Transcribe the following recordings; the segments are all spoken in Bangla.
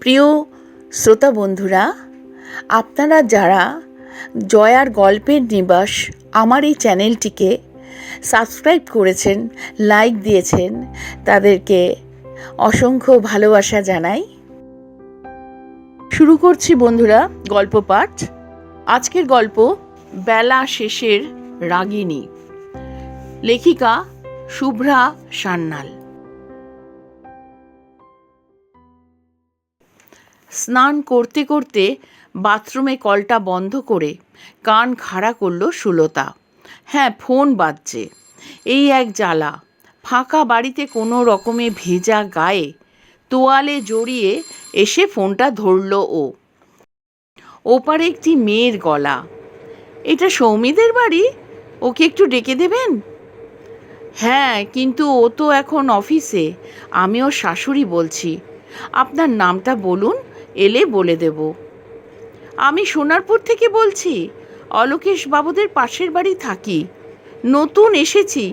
প্রিয় শ্রোতা বন্ধুরা, আপনারা যারা জয়ার গল্পের নিবাস আমার এই চ্যানেলটিকে সাবস্ক্রাইব করেছেন, লাইক দিয়েছেন, তাদেরকে অসংখ্য ভালোবাসা জানাই। শুরু করছি বন্ধুরা গল্প পাঠ। আজকের গল্প বেলা শেষের রাগিনী, লেখিকা শুভ্রা সান্যাল। স্নান করতে করতে বাথরুমে কলটা বন্ধ করে কান খাড়া করল সুলতা। হ্যাঁ, ফোন বাজছে। এই এক জ্বালা। ফাঁকা বাড়িতে কোনো রকমে ভেজা গায়ে তোয়ালে জড়িয়ে এসে ফোনটা ধরল ও। ওপারে একটি মেয়ের গলা। এটা সৌমিদের বাড়ি? ওকে একটু ডেকে দেবেন? হ্যাঁ, কিন্তু ও তো এখন অফিসে। আমি ওর শাশুড়ি বলছি। আপনার নামটা বলুন, এলে বলে দেব। আমি সোনারপুর থেকে বলছি। অলোকেশ বাবুদের পাশের বাড়ি থাকি। নতুন এসেছি।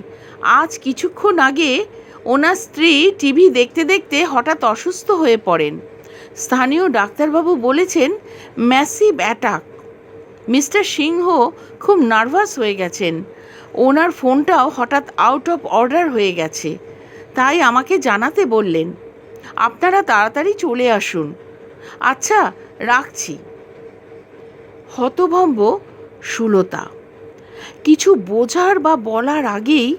আজ কিছুক্ষণ আগে ওনার স্ত্রী টিভি দেখতে দেখতে হঠাৎ অসুস্থ হয়ে পড়েন। স্থানীয় ডাক্তারবাবু বলেছেন ম্যাসিভ অ্যাটাক। মিস্টার সিংহ খুব নার্ভাস হয়ে গেছেন। ওনার ফোনটাও হঠাৎ আউট অফ অর্ডার হয়ে গেছে, তাই আমাকে জানাতে বললেন। আপনারা তাড়াতাড়ি চলে আসুন। আচ্ছা, রাখছি। হতভম্ব সুলতা। কিছু বোঝার বা বলার আগেই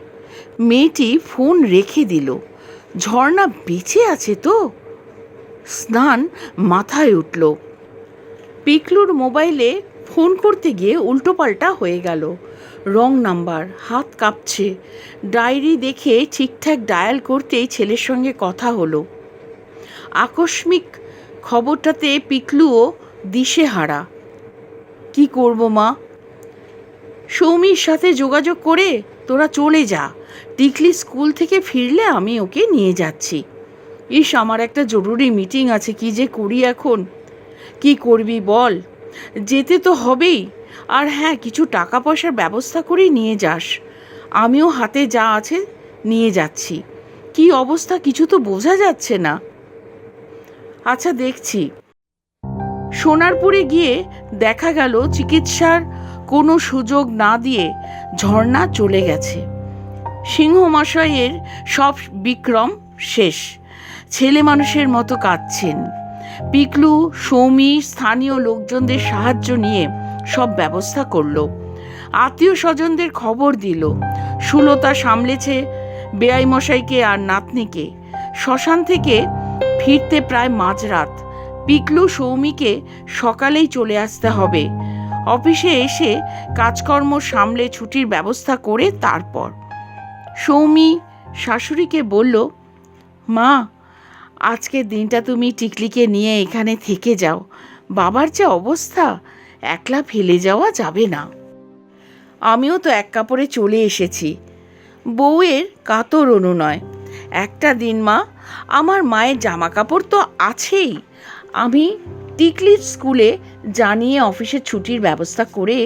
মেয়েটি ফোন রেখে দিল। ঝর্ণা বেঁচে আছে তো? স্নান মাথায় উঠল। পিকলুর মোবাইলে ফোন করতে গিয়ে উল্টোপাল্টা হয়ে গেল। রং নাম্বার, হাত কাঁপছে। ডায়েরি দেখে ঠিকঠাক ডায়াল করতেই ছেলের সঙ্গে কথা হলো। আকস্মিক খবরটাতে পিকলুও দিশেহারা। কি করব মা? সৌমির সাথে যোগাযোগ করে তোরা চলে যা। টিকলি স্কুল থেকে ফিরলে আমি ওকে নিয়ে যাচ্ছি। আমার একটা জরুরি মিটিং আছে, কি যে করি এখন। কি করবি বল? যেতে তো হবেই। আর হ্যাঁ, কিছু টাকা পয়সার ব্যবস্থা করেই নিয়ে যাস। আমিও হাতে যা আছে নিয়ে যাচ্ছি। কি অবস্থা কিছু তো বোঝা যাচ্ছে না। আচ্ছা, দেখছি। সোনারপুরে গিয়ে দেখা গেল চিকিৎসার কোনো সুযোগ না দিয়ে ঝর্ণা চলে গেছে। সিংহমশাইয়ের সব বিক্রম শেষ। ছেলে মানুষের মতো কাঁদছেন। পিকলু সৌমি স্থানীয় লোকজনদের সাহায্য নিয়ে সব ব্যবস্থা করল। আত্মীয় স্বজনদের খবর দিল। সুলতা সামলেছে বেয়াই মশাইকে আর নাতনিকে। শ্মশান থেকে ফিরতে প্রায় মাঝরাত। পিকলু সৌমিকে সকালেই চলে আসতে হবে। অফিসে এসে কাজকর্ম সামলে ছুটির ব্যবস্থা করে তারপর সৌমি শাশুড়িকে বলল, মা, আজকের দিনটা তুমি টিকলিকে নিয়ে এখানে থেকে যাও। বাবার যে অবস্থা, একলা ফেলে যাওয়া যাবে না। আমিও তো এক কাপড়ে চলে এসেছি। বউয়ের কাতর অনুনয়। একটা দিন মা, আমার মায়ের জামা কাপড় তো আছেই। আমি টিকলির স্কুলে জানিয়ে অফিসের ছুটির ব্যবস্থা করে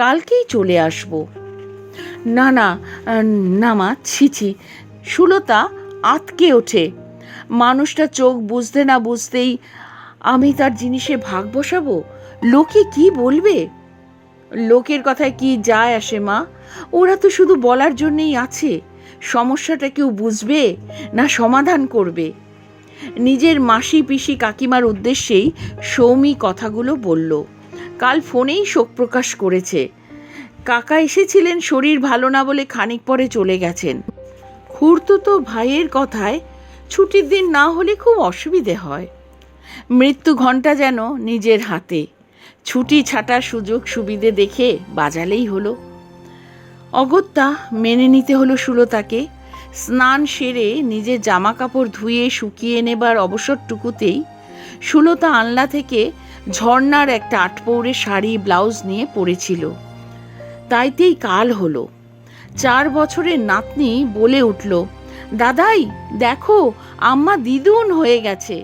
কালকেই চলে আসব। না না না মা, ছি। সুলতা আঁতকে ওঠে। মানুষটা চোখ বুঝতে না বুঝতেই আমি তার জিনিসে ভাগ বসাবো? লোকে কি বলবে? লোকের কথায় কি যায় আসে মা? ওরা তো শুধু বলার জন্যেই আছে। সমস্যাটা কেউ বুঝবে না সমাধান করবে? নিজের মাসি পিসি কাকিমার উদ্দেশ্যেই সৌমি কথাগুলো বলল। কাল ফোনেই শোক প্রকাশ করেছে। কাকা এসেছিলেন, শরীর ভালো না বলে খানিক পরে চলে গেছেন। খুড়তুতো ভাইয়ের কথায় ছুটির দিন না হলে খুব অসুবিধে হয়। মৃত্যু ঘণ্টা যেন নিজের হাতে। ছুটি ছাটার সুযোগ সুবিধে দেখে বাজালেই হলো। অগত্যা মেনে নিতে হলো সুলতাকে। স্নান সেরে নিজের জামা কাপড় ধুয়ে শুকিয়ে নেবার অবসরটুকুতেই সুলতা আনলা থেকে ঝর্ণার একটা আটপৌরে শাড়ি ব্লাউজ নিয়ে পড়েছিল। তাইতেই কাল হলো। 4 বছরের নাতনি বলে উঠল, দাদাই দেখো, আম্মা দ্বিগুণ হয়ে গেছে।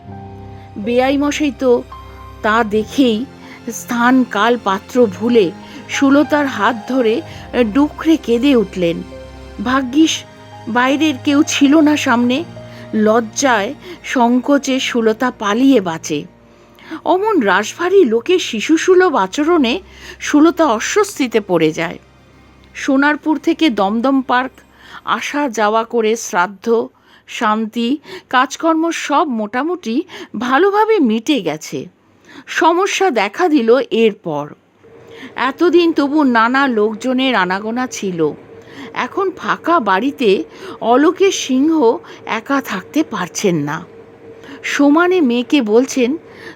বেয়াই মশাই তো তা দেখেই স্থান কাল পাত্র ভুলে সুলতার হাত ধরে ডুকরে কেঁদে উঠলেন। ভাগ্যিস বাইরের কেউ ছিল না সামনে। লজ্জায় সংকোচে সুলতা পালিয়ে বাঁচে। অমন রাশভারী লোকের শিশুসুলভ আচরণে সুলতা অস্বস্তিতে পড়ে যায়। সোনারপুর থেকে দমদম পার্ক আসা যাওয়া করে শ্রাদ্ধ, শান্তি, কাজকর্ম সব মোটামুটি ভালোভাবে মিটে গেছে। সমস্যা দেখা দিল এরপর। এতদিন তবু নানা লোকজনের আনাগোনা ছিল। এখন ফাঁকা বাড়িতে অলোকেশ সিংহ একা থাকতে পারছেন না। সমানে মেয়েকে বলছেন,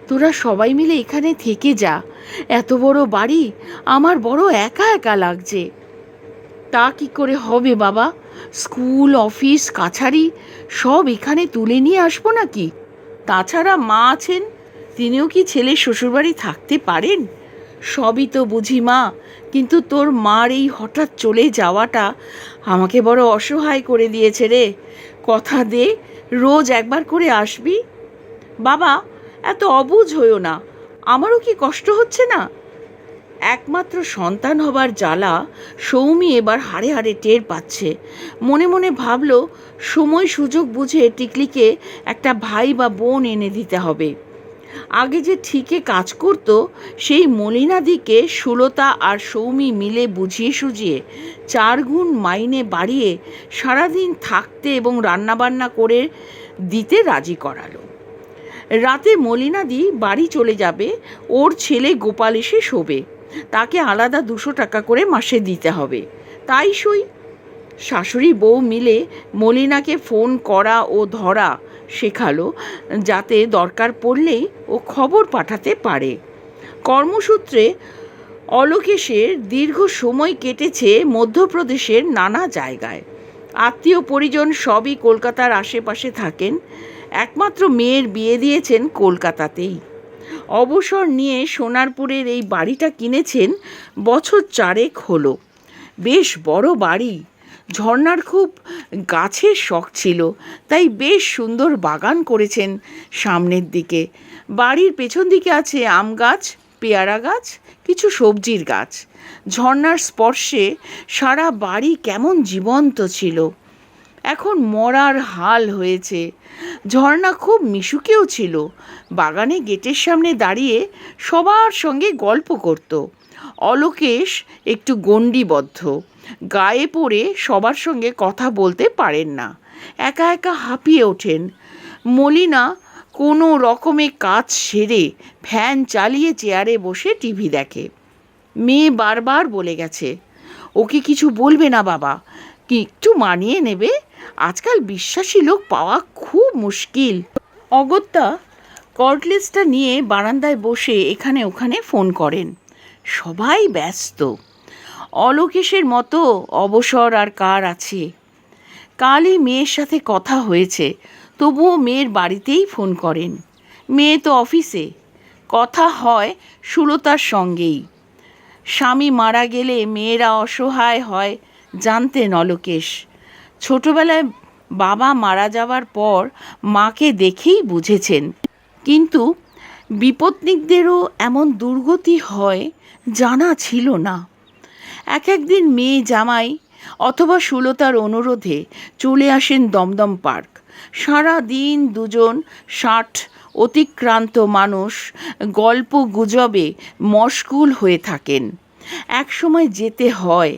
তোরা সবাই মিলে এখানে থেকে যা, এত বড় বাড়ি আমার বড় একা একা লাগছে। তা কি করে হবে বাবা? স্কুল, অফিস, কাছারি সব এখানে তুলে নিয়ে আসবো নাকি? তাছাড়া মা আছেন, তিনিও কি ছেলের শ্বশুরবাড়ি থাকতে পারেন? সবই তো বুঝি মা, কিন্তু তোর মার এই হঠাৎ চলে যাওয়াটা আমাকে বড় অসহায় করে দিয়েছে রে। কথা দে, রোজ একবার করে আসবি। বাবা, এত অবুঝ হইও না, আমারও কি কষ্ট হচ্ছে না? একমাত্র সন্তান হবার জ্বালা সৌমি এবার হাড়ে হাড়ে টের পাচ্ছে। মনে মনে ভাবল, সময় সুযোগ বুঝে টিকলিকে একটা ভাই বা বোন এনে দিতে হবে। আগে যে ঠিকে কাজ করত, সেই মলিনাদিকে সুলতা আর সৌমি মিলে বুঝিয়ে সুঝিয়ে 4 গুণ মাইনে বাড়িয়ে সারাদিন থাকতে এবং রান্নাবান্না করে দিতে রাজি করালো। রাতে মলিনাদি বাড়ি চলে যাবে, ওর ছেলে গোপাল এসে শোবে। তাকে আলাদা 200 টাকা করে মাসে দিতে হবে। তাই সই। শাশুড়ি বউ মিলে মলিনাকে ফোন করা ও ধরা শেখালো, যাতে দরকার পড়লেই ও খবর পাঠাতে পারে। কর্মসূত্রে অলোকেশের দীর্ঘ সময় কেটেছে মধ্যপ্রদেশের নানা জায়গায়। আত্মীয় পরিজন সবই কলকাতার আশেপাশে থাকেন। একমাত্র মেয়ের বিয়ে দিয়েছেন কলকাতাতেই। অবসর নিয়ে সোনারপুরের এই বাড়িটা কিনেছেন বছর 4 হলো। বেশ বড় বাড়ি। ঝর্নার খুব গাছের শখ ছিল, তাই বেশ সুন্দর বাগান করেছেন সামনের দিকে। বাড়ির পেছন দিকে আছে আম গাছ, পেয়ারা গাছ, কিছু সবজির গাছ। ঝর্নার স্পর্শে সারা বাড়ি কেমন জীবন্ত ছিল। এখন মরার হাল হয়েছে। ঝর্না খুব মিশুকেও ছিল। বাগানে গেটের সামনে দাঁড়িয়ে সবার সঙ্গে গল্প করত। অলোকেশ একটু গণ্ডিবদ্ধ, গায়ে পড়ে সবার সঙ্গে কথা বলতে পারেন না, একা একা হাঁপিয়ে ওঠেন। মলিনা কোনো রকমে কাজ সেরে ফ্যান চালিয়ে চেয়ারে বসে টিভি দেখে। মেয়ে বারবার বলে গেছে, ওকে কিছু বলবে না বাবা, কি একটু মানিয়ে নেবে। আজকাল বিশ্বাসী লোক পাওয়া খুব মুশকিল। অগত্যা কর্ডলেসটা নিয়ে বারান্দায় বসে এখানে ওখানে ফোন করেন। সবাই ব্যস্ত। অলোকেশের মতো অবসর আর কার আছে? কালই মেয়ের সাথে কথা হয়েছে, তবুও মেয়ের বাড়িতেই ফোন করেন। মেয়ে তো অফিসে। কথা হয় সুলতার সঙ্গেই। স্বামী মারা গেলে মেয়েরা অসহায় হয় জানতেন অলোকেশ। ছোটবেলায় বাবা মারা যাওয়ার পর মাকে দেখেই বুঝেছেন। কিন্তু বিপত্নিকদেরও এমন দুর্গতি হয় জানা ছিল না। একদিন মেয়ে জামাই অথবা সুলতার অনুরোধে চলে আসেন দমদম পার্ক। সারা দিন দুজন 60 অতিক্রান্ত মানুষ গল্প গুজবে মশগুল হয়ে থাকেন। একসময় যেতে হয়।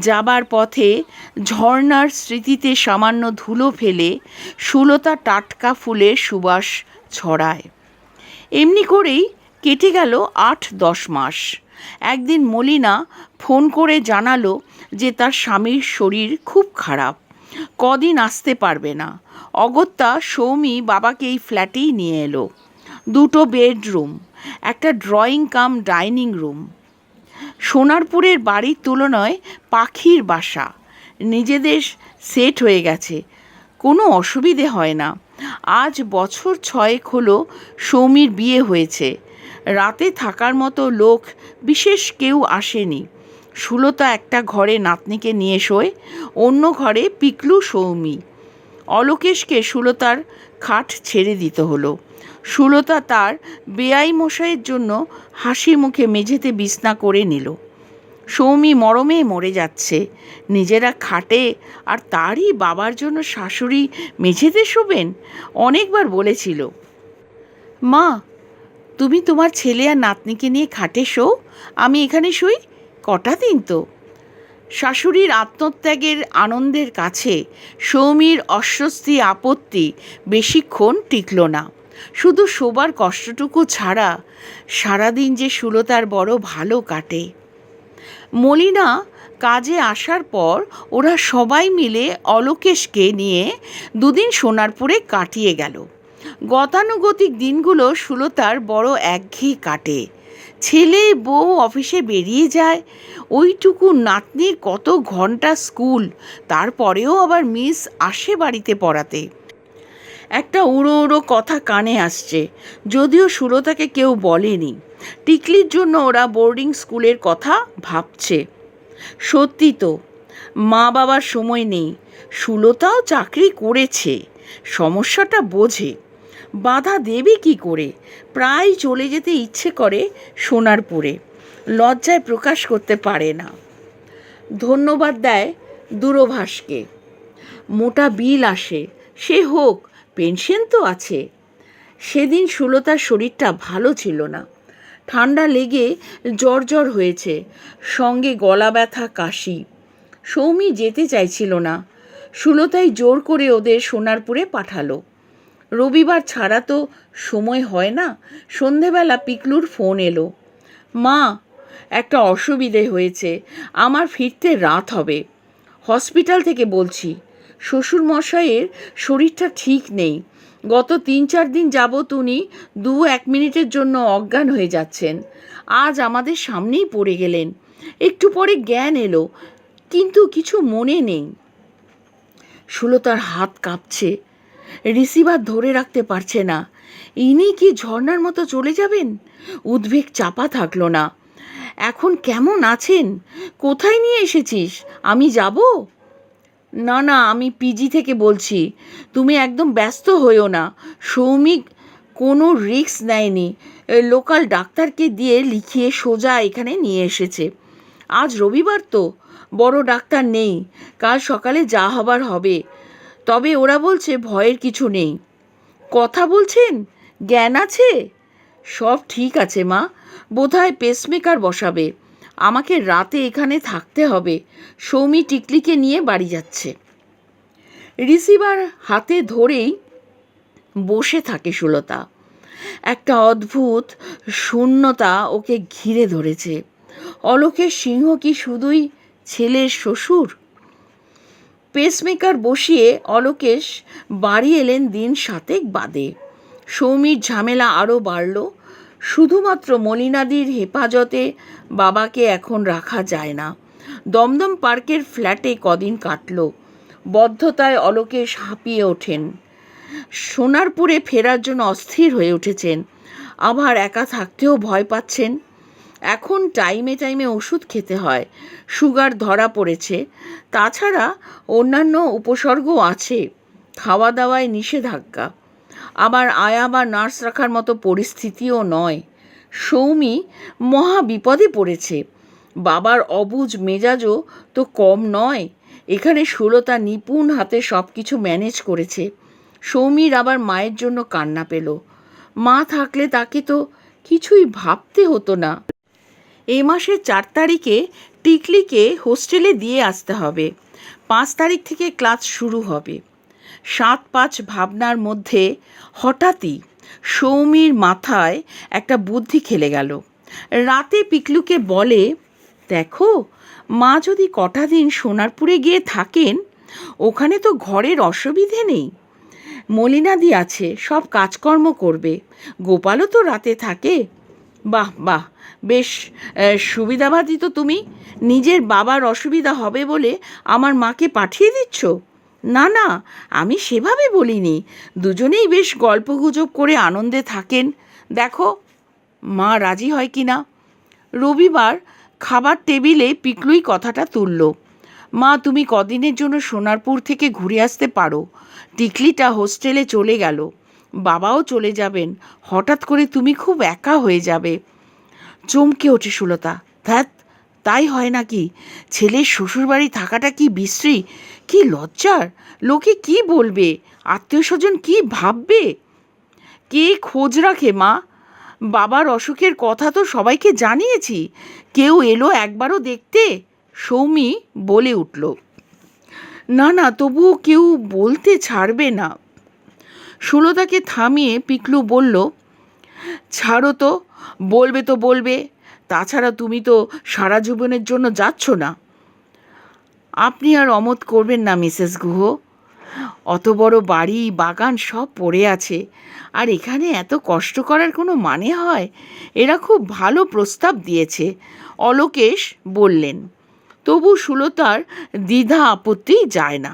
যাবার পথে ঝর্নার স্মৃতিতে সামান্য ধুলো ফেলে সুলতা টাটকা ফুলের সুবাস ছড়ায়। এমনি করেই কেটে গেল 8-10 মাস। একদিন মলিনা ফোন করে জানালো যে তার স্বামীর শরীর খুব খারাপ, কদিন আসতে পারবে না। অগত্যা সৌমি বাবাকে এই ফ্ল্যাটেই নিয়ে এলো। 2টো বেডরুম, একটা ড্রয়িং কাম ডাইনিং রুম। সোনারপুরের বাড়ির তুলনায় পাখির বাসা। নিজেদের সেট হয়ে গেছে, কোনো অসুবিধে হয় না। আজ বছর 6 হলো সৌমির বিয়ে হয়েছে। রাতে থাকার মতো লোক বিশেষ কেউ আসেনি। সুলতা একটা ঘরে নাতনিকে নিয়ে শোয়, অন্য ঘরে পিকলু, সৌমি। অলোকেশকে সুলতার খাট ছেড়ে দিতে হলো। সুলতা তার বেয়াই মশাইয়ের জন্য হাসি মুখে মেঝেতে বিছনা করে নিল। সৌমি মরমে মরে যাচ্ছে। নিজেরা খাটে আর তারই বাবার জন্য শাশুড়ি মেঝেতে শোবেন। অনেকবার বলেছিল, মা তুমি তোমার ছেলে আর নাতনিকে নিয়ে খাটে শো, আমি এখানে শুই। কটা দিন তো। শাশুড়ির আত্মত্যাগের আনন্দের কাছে সৌমির অস্বস্তি আপত্তি বেশিক্ষণ টিকল না। শুধু শোবার কষ্টটুকু ছাড়া সারাদিন যে সুলতার বড় ভালো কাটে। মলিনা কাজে আসার পর ওরা সবাই মিলে অলোকেশকে নিয়ে দুদিন সোনারপুরে কাটিয়ে গেল। গতানুগতিক দিনগুলো সুলতার বড় একঘেয়ে কাটে। ছেলে বউ অফিসে বেরিয়ে যায়, ওইটুকু নাতনির কত ঘন্টা স্কুল, তারপরেও আবার মিস আসে বাড়িতে পড়াতে। একটা উড়ো উড়ো কথা কানে আসছে, যদিও সুলতাকে কেউ বলেনি। টিকলির জন্য ওরা বোর্ডিং স্কুলের কথা ভাবছে। সত্যি তো, মা বাবার সময় নেই। সুলতাও চাকরি করেছে, সমস্যাটা বোঝে। বাধা দেবে কি করে? প্রায় চলে যেতে ইচ্ছে করে সোনারপুরে, লজ্জায় প্রকাশ করতে পারে না। ধন্যবাদ দেয় দূরভাষকে। মোটা বিল আসে, সে হোক, পেনশন তো আছে। সেদিন সুলতার শরীরটা ভালো ছিল না, ঠান্ডা লেগে জ্বর হয়েছে, সঙ্গে গলা ব্যথা, কাশি। সৌমি যেতে চাইছিল না, সুলতাই জোর করে ওদের সোনারপুরে পাঠালো। রবিবার ছাড়া তো সময় হয় না। সন্ধেবেলা পিকলুর ফোন এলো, মা একটা অসুবিধে হয়েছে, আমার ফিরতে রাত হবে। হসপিটাল থেকে বলছি, শ্বশুরমশাইয়ের শরীরটা ঠিক নেই। গত 3-4 দিন যাবৎ উনি 2-1 মিনিটের জন্য অজ্ঞান হয়ে যাচ্ছেন। আজ আমাদের সামনেই পড়ে গেলেন। একটু পরে জ্ঞান এলো, কিন্তু কিছু মনে নেই। সুলতার হাত কাঁপছে, রিসিভার ধরে রাখতে পারছে না। ইনি কি ঝর্ণার মতো চলে যাবেন? উদ্বেগ চাপা থাকলো না। এখন কেমন আছেন? কোথায় নিয়ে এসেছিস? আমি যাব? না না, আমি পিজি থেকে বলছি। তুমি একদম ব্যস্ত হইও না। সৌমিক কোনো রিস্ক নেয়নি, লোকাল ডাক্তারকে দিয়ে লিখিয়ে সোজা এখানে নিয়ে এসেছে। আজ রবিবার তো, বড় ডাক্তার নেই, কাল সকালে যা হবার হবে। তবে ওরা বলছে ভয়ের কিছু নেই। কথা বলছেন? জ্ঞান আছে? সব ঠিক আছে মা, বোধহয় পেসমেকার বসাবে। আমাকে রাতে এখানে থাকতে হবে। সৌমি টিকলিকে নিয়ে বাড়ি যাচ্ছে। রিসিভার হাতে ধরেই বসে থাকে সুলতা। একটা অদ্ভুত শূন্যতা ওকে ঘিরে ধরেছে। অলোকের সিংহ কি শুধুই ছেলের শ্বশুর? পেসমেকার বসিয়ে অলোকেশ বাড়ি এলেন দিন 7 বাদে। সৌমির ঝামেলা আরও বাড়ল। শুধুমাত্র মলিনাদির হেফাজতে বাবাকে এখন রাখা যায় না। দমদম পার্কের ফ্ল্যাটে কদিন কাটল। বদ্ধতায় অলোকেশ হাঁপিয়ে ওঠেন। সোনারপুরে ফেরার জন্য অস্থির হয়ে উঠেছেন। আবার একা থাকতেও ভয় পাচ্ছেন। এখন টাইমে টাইমে ওষুধ খেতে হয়, সুগার ধরা পড়েছে। তাছাড়া অন্যান্য উপসর্গও আছে। খাওয়া দাওয়ায় নিষেধাজ্ঞা। আবার আয়া বা নার্স রাখার মতো পরিস্থিতিও নয়। সৌমি মহা বিপদে পড়েছে। বাবার অবুঝ মেজাজও তো কম নয়। এখানে সুলতা নিপুণ হাতে সব কিছু ম্যানেজ করেছে। সৌমির আবার মায়ের জন্য কান্না পেল। মা থাকলে তাকে তো কিছুই ভাবতে হতো না। এই মাসের 4 তারিখে টিকলিকে হোস্টেলে দিয়ে আসতে হবে। 5 তারিখ থেকে ক্লাস শুরু হবে। 7-5 ভাবনার মধ্যে হঠাৎই সৌমির মাথায় একটা বুদ্ধি খেলে গেল। রাতে পিকলুকে বলে, দেখো, মা যদি কটা দিন সোনারপুরে গিয়ে থাকেন, ওখানে তো ঘরের অসুবিধে নেই। মলিনাদি আছে, সব কাজকর্ম করবে। গোপালও তো রাতে থাকে। বাহ বাহ, বেশ সুবিধাবাদী তো তুমি। নিজের বাবার অসুবিধা হবে বলে আমার মাকে পাঠিয়ে দিচ্ছ? না না, আমি সেভাবে বলিনি। দুজনেই বেশ গল্পগুজব করে আনন্দে থাকেন। দেখো মা রাজি হয় কি না। রবিবার খাবার টেবিলে পিকলুই কথাটা তুলল। মা, তুমি কদিনের জন্য সোনারপুর থেকে ঘুরে আসতে পারো। টিকলিটা হোস্টেলে চলে গেল, বাবাও চলে যাবেন। হঠাৎ করে তুমি খুব একা হয়ে যাবে। চমকে ওঠে সুলতা। ধ্যাত, তাই হয় নাকি? ছেলের শ্বশুরবাড়ি থাকাটা কি বিশ্রী, কি লজ্জার! লোকে কি বলবে, আত্মীয় স্বজন কি ভাববে? কে খোঁজ রাখে মা? বাবার অসুখের কথা তো সবাইকে জানিয়েছি, কেউ এলো একবারও দেখতে? সৌমি বলে উঠল। না না, তবুও কেউ বলতে ছাড়বে না। সুলতাকে থামিয়ে পিকলু বলল, ছাড়ো তো, বলবে তো বলবে, তাছাড়া তুমি তো সারা জীবনের জন্য যাচ্ছ না। আপনি আর অমত করবেন না মিসেস গুহ, অত বড় বাড়ি বাগান সব পড়ে আছে, আর এখানে এত কষ্ট করার কোনো মানে হয়? এরা খুব ভালো প্রস্তাব দিয়েছে, অলোকেশ বললেন। তবু সুলতার দ্বিধা আপত্তি যায় না।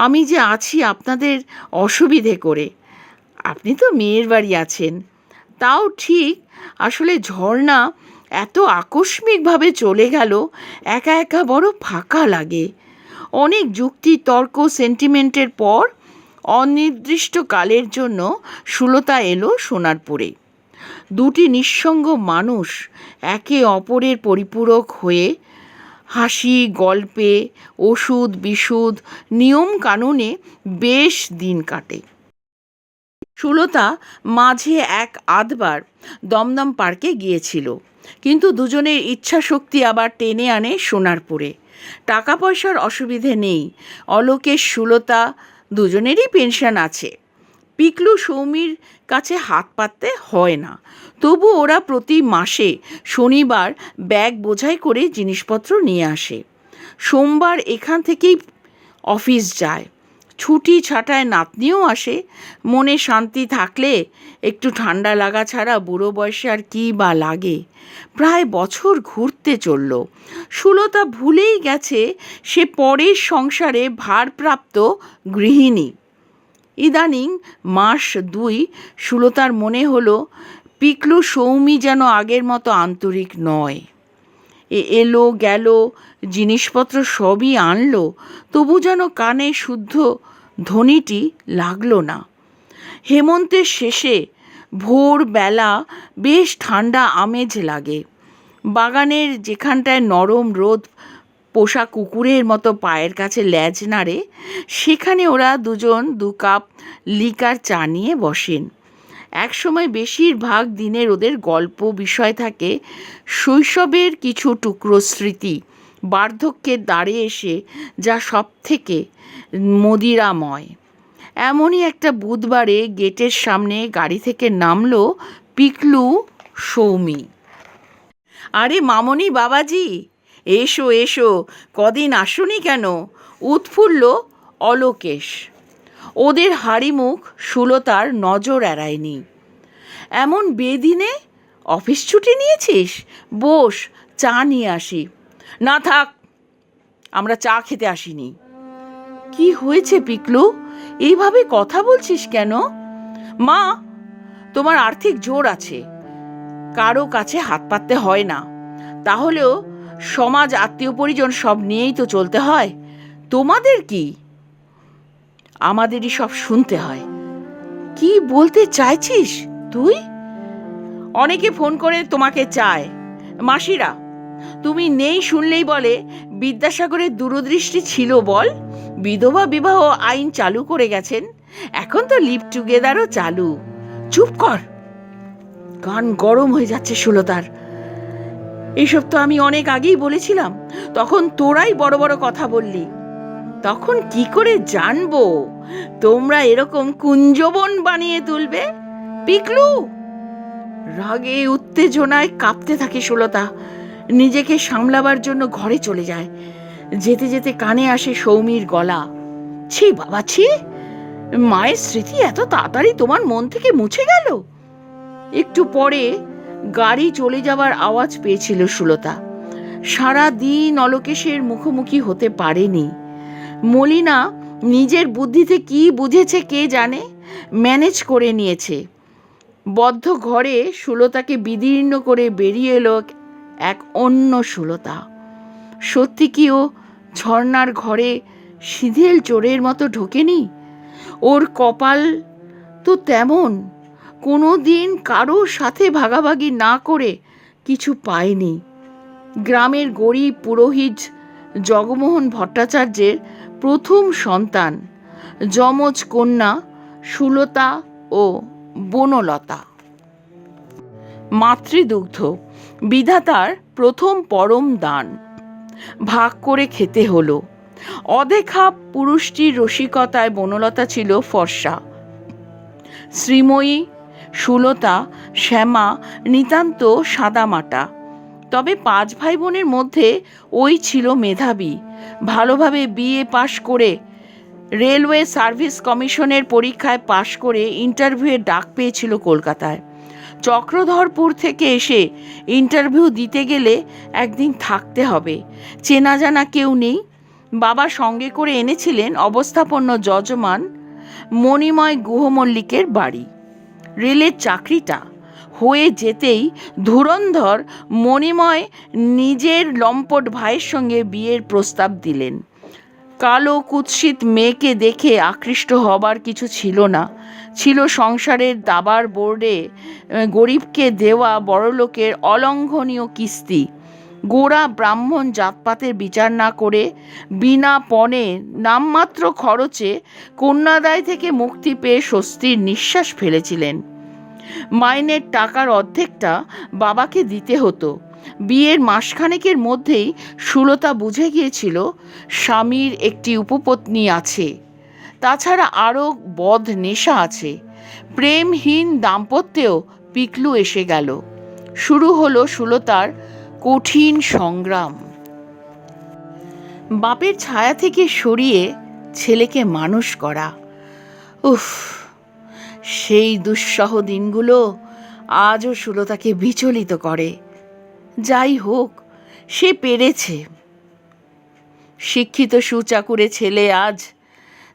আমি যে আছি আপনাদের অসুবিধে করে, আপনি তো মেয়ের বাড়ি আছেন। তাও ঠিক, আসলে ঝর্ণা এত আকস্মিকভাবে চলে গেল, একা একা বড় ফাঁকা লাগে। অনেক যুক্তি তর্ক সেন্টিমেন্টের পর অনির্দিষ্টকালের জন্য সুলতা এলো সোনারপুরে। দুটি নিঃসঙ্গ মানুষ একে অপরের পরিপূরক হয়ে হাসি গল্পে ওষুধ বিশুধ নিয়ম কানুনে বেশ দিন কাটে। সুলতা মাঝে এক আধবার দমদম পার্কে গিয়েছিল, কিন্তু দুজনের ইচ্ছা শক্তি আবার টেনে আনে সোনারপুরে। টাকা পয়সার অসুবিধে নেই, অলোকেশ সুলতা দুজনেরই পেনশন আছে। পিকলু সৌমির কাছে হাত পাততে হয় না, তবু ওরা প্রতি মাসে শনিবার ব্যাগ বোঝাই করে জিনিসপত্র নিয়ে আসে। সোমবার এখান থেকেই অফিস যায়। ছুটি ছাটায় নাতনিও আসে। মনে শান্তি থাকলে একটু ঠান্ডা লাগা ছাড়া বুড়ো বয়সে আর কী বা লাগে। প্রায় বছর ঘুরতে চলল। সুলতা ভুলেই গেছে সে পরের সংসারে ভারপ্রাপ্ত গৃহিণী। ইদানিং মাস দুই সুলতার মনে হলো পিকলু সৌমি যেন আগের মতো আন্তরিক নয়। এলো গেল, জিনিসপত্র সবই আনলো, তবু যেন কানে শুদ্ধ ধ্বনিটি লাগলো না। হেমন্তের শেষে ভোরবেলা বেশ ঠান্ডা আমেজ লাগে। বাগানের যেখানটায় নরম রোদ পোষা কুকুরের মতো পায়ের কাছে ল্যাজ নাড়ে, সেখানে ওরা দুজন 2 কাপ লিকার চা নিয়ে বসেন। একসময় বেশিরভাগ দিনের ওদের গল্প বিষয় থাকে শৈশবের কিছু টুকরো স্মৃতি, বার্ধক্যের দ্বারে এসে যা সব থেকে মদিরাময়। এমনই একটা বুধবারে গেটের সামনে গাড়ি থেকে নামলো পিকলু সৌমি। আরে মামনি বাবাজি, এসো এসো, কদিন আসুনি কেন? উৎফুল্ল অলোকেশ। ওদের হাড়িমুখ সুলতার নজর এড়ায়নি। এমন বেদিনে অফিস ছুটি নিয়েছিস? বস, চা নিয়ে আসি। না থাক, আমরা চা খেতে আসিনি। কি হয়েছে পিকলু, এইভাবে কথা বলছিস কেন? মা, তোমার আর্থিক জোর আছে, কারো কাছে হাত পাততে হয় না। তাহলেও সমাজ আত্মীয় পরিজন সব নিয়েই তো চলতে হয়। তোমাদের কি? আমাদেরই সব শুনতে হয়। কি বলতে চাইছিস তুই? অনেকে ফোন করে তোমাকে চায়, মাসিরা। তুমি নেই শুনলেই বলে বিদ্যাসাগরের দূরদৃষ্টি ছিল বল, বিধবা বিবাহ আইন চালু করে গেছেন, এখন তো লিভ টুগেদারও চালু। চুপ কর, কান গরম হয়ে যাচ্ছে সুলতার। এইসব তো আমি অনেক আগেই বলেছিলাম, তখন তোরাই বড় বড় কথা বললি। তখন কি করে জানবো তোমরা এরকম কুঞ্জবন বানিয়ে তুলবে? পিকলু! রাগে উত্তেজনায় কাঁপতে থাকে সুলতা। নিজেকে সামলাবার জন্য ঘরে চলে যায়। যেতে যেতে কানে আসে সৌমির গলা। ছি বাবা ছি, মায়ের স্মৃতি এত তাড়াতাড়ি তোমার মন থেকে মুছে গেল? একটু পরে গাড়ি চলে যাবার আওয়াজ পেয়েছিল সুলতা। সারা দিন অলোকেশের মুখোমুখি হতে পারেনি। মলিনা নিজের বুদ্ধিতে কি বুঝেছে কে জানে, ম্যানেজ করে নিয়েছে। বদ্ধ ঘরে সুলতাকে বিদীর্ণ করে বেরিয়ে এলো এক অন্য সুলতা। সত্যি কি ও ঝর্ণার ঘরে সিধেল চোরের মতো ঢোকেনি? ওর কপাল তো তেমন, কোনো দিন কারো সাথে ভাগাভাগি না করে কিছু পায়নি। গ্রামের গরিব পুরোহিত জগমোহন ভট্টাচার্যের প্রথম সন্তান, যমজ কন্যা সুলতা ও বনলতা। মাতৃদুগ্ধ বিধাতার প্রথম পরম দান। ভাগ করে খেতে হলো। অদেখা পুরুষটির রসিকতায় বনলতা ছিল ফর্সা। শ্রীময়ী, সুলতা, শ্যামা নিতান্ত সাদামাটা। তবে 5 ভাই বোনের মধ্যে ওই ছিল মেধাবী। ভালোভাবে বিএ পাশ করে রেলওয়ে সার্ভিস কমিশনের পরীক্ষায় পাশ করে ইন্টারভিউয়ে ডাক পেয়েছিল কলকাতায়। চক্রধরপুর থেকে এসে ইন্টারভিউ দিতে গেলে একদিন থাকতে হবে। চেনা জানা কেউ নেই। বাবা সঙ্গে করে এনেছিলেন অবস্থাপন্ন যজমান মণিময় গুহমল্লিকের বাড়ি। রেলের চাকরিটা হয়ে যেতেই ধুরন্ধর মণিময় নিজের লম্পট ভাইয়ের সঙ্গে বিয়ের প্রস্তাব দিলেন। কালো কুৎসিত মেয়েকে দেখে আকৃষ্ট হবার কিছু ছিল না। ছিল সংসারের দাবার বোর্ডে গরিবকে দেওয়া বড়লোকের অলঙ্ঘনীয় কিস্তি। গোড়া ব্রাহ্মণ জাতপাতের বিচার না করে বিনা পণে নামমাত্র খরচে কন্যাদায় থেকে মুক্তি পেয়ে স্বস্তির নিঃশ্বাস ফেলেছিলেন। মাইনের টাকার অর্ধেকটা বাবাকে দিতে হতো। বিয়ের মাসখানেকের মধ্যেই সুলতা বুঝে গিয়েছিল স্বামীর একটি উপপত্নী আছে, তাছাড়া আরও বদ নেশা আছে। প্রেমহীন দাম্পত্যেও পিকলু এসে গেল। শুরু হলো সুলতার কঠিন সংগ্রাম। বাপের ছায়া থেকে সরিয়ে ছেলেকে মানুষ করা, উফ, সেই দুঃসহ দিনগুলো আজও সুলতাকে বিচলিত করে। যাই হোক, সে পেরেছে। শিক্ষিত সুচাকুরে ছেলে আজ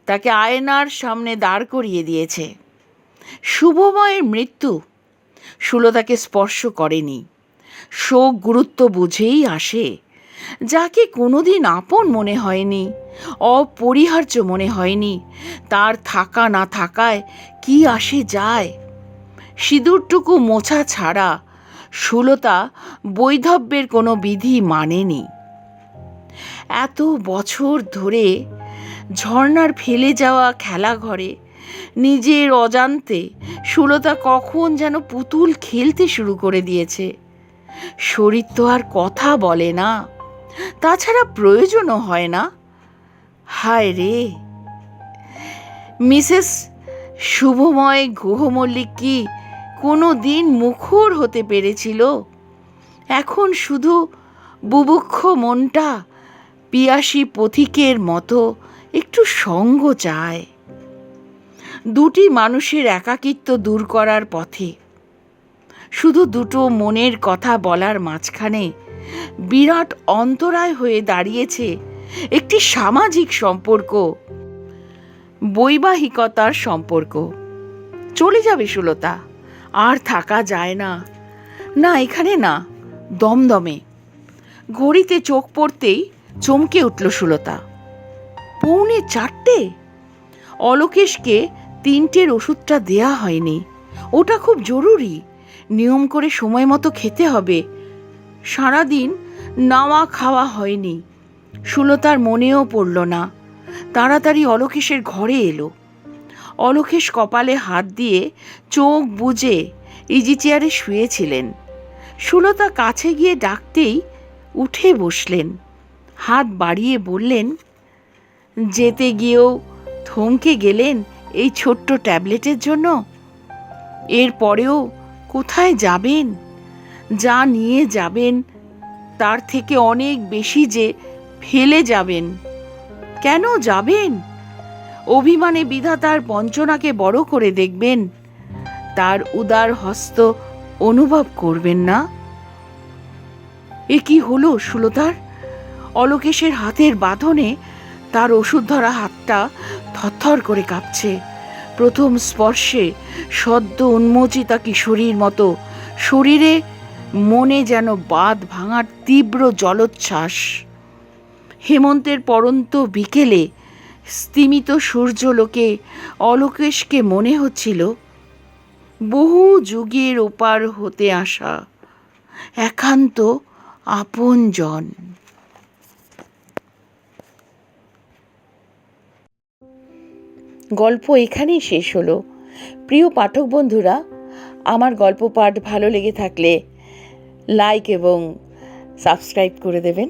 তাকে আয়নার সামনে দাঁড় করিয়ে দিয়েছে। শুভময়ের মৃত্যু সুলতাকে স্পর্শ করেনি। শোক গুরুত্ব বুঝেই আসে। যাকে কোনোদিন আপন মনে হয়নি, অপরিহার্য মনে হয়নি, তার থাকা না থাকায় কি আসে যায়। সিঁদুরটুকু মোছা ছাড়া সুলতা বৈধব্যের কোনো বিধি মানেনি। এত বছর ধরে ঝর্ণার ফেলে যাওয়া খেলাঘরে নিজের অজান্তে সুলতা কখন যেন পুতুল খেলতে শুরু করে দিয়েছে। শরীর তো আর কথা বলে না, তাছাড়া প্রয়োজনও হয় না। হায় রে! মিসেস শুভময় গুহমল্লিক কি কোনো দিন মুখর হতে পেরেছিল? এখন শুধু বুভুক্ষ মনটা পিয়াসী পথিকের মতো একটু সঙ্গ চায়। দুটি মানুষের একাকিত্ব দূর করার পথে, শুধু দুটো মনের কথা বলার মাঝখানে বিরাট অন্তরায় হয়ে দাঁড়িয়েছে একটি সামাজিক সম্পর্ক, বৈবাহিকতার সম্পর্ক। চলে যাবে সুলতা, আর থাকা যায় না। না, এখানে না, দমদমে। ঘড়িতে চোখ পড়তেই চমকে উঠল সুলতা। 4:45। অলোকেশকে 3টের ওষুধটা দেয়া হয়নি। ওটা খুব জরুরি। নিয়ম করে সময় মতো খেতে হবে। সারাদিন নাওয়া খাওয়া হয়নি। সুলতার মনেও পড়ল না। তাড়াতাড়ি অলোকেশের ঘরে এলো। অলোকেশ কপালে হাত দিয়ে চোখ বুজে ইজি চেয়ারে শুয়েছিলেন। সুলতা কাছে গিয়ে ডাকতেই উঠে বসলেন। হাত বাড়িয়ে বললেন, যেতে গিয়েও থমকে গেলেন এই ছোট্ট ট্যাবলেটের জন্য? এরপরেও কোথায় যাবেন? যা নিয়ে যাবেন তার থেকে অনেক বেশি যে ফেলে যাবেন। কেন যাবেন? অভিমানে বিধাতার বঞ্চনাকে বড় করে দেখবেন, তার উদার হস্ত অনুভব করবেন না? এ কি হলো সুলতার? অলোকেশের হাতের বাঁধনে তার ওষুধ ধরা হাতটা থরথর করে কাঁপছে। প্রথম স্পর্শে সদ্য উন্মোচিতা কিশোরীর মতো শরীরে মনে যেন বাঁধ ভাঙার তীব্র জলোচ্ছ্বাস। হেমন্তের পরন্ত বিকেলে স্তিমিত সূর্যলোকে অলোকেশকে মনে হচ্ছিল বহু যুগের ওপার হতে আসা একান্ত আপনজন। গল্প এখানেই শেষ হলো। প্রিয় পাঠক বন্ধুরা, আমার গল্প পাঠ ভালো লেগে থাকলে লাইক এবং সাবস্ক্রাইব করে দেবেন।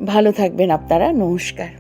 ভালো থাকবেন আপনারা। নমস্কার।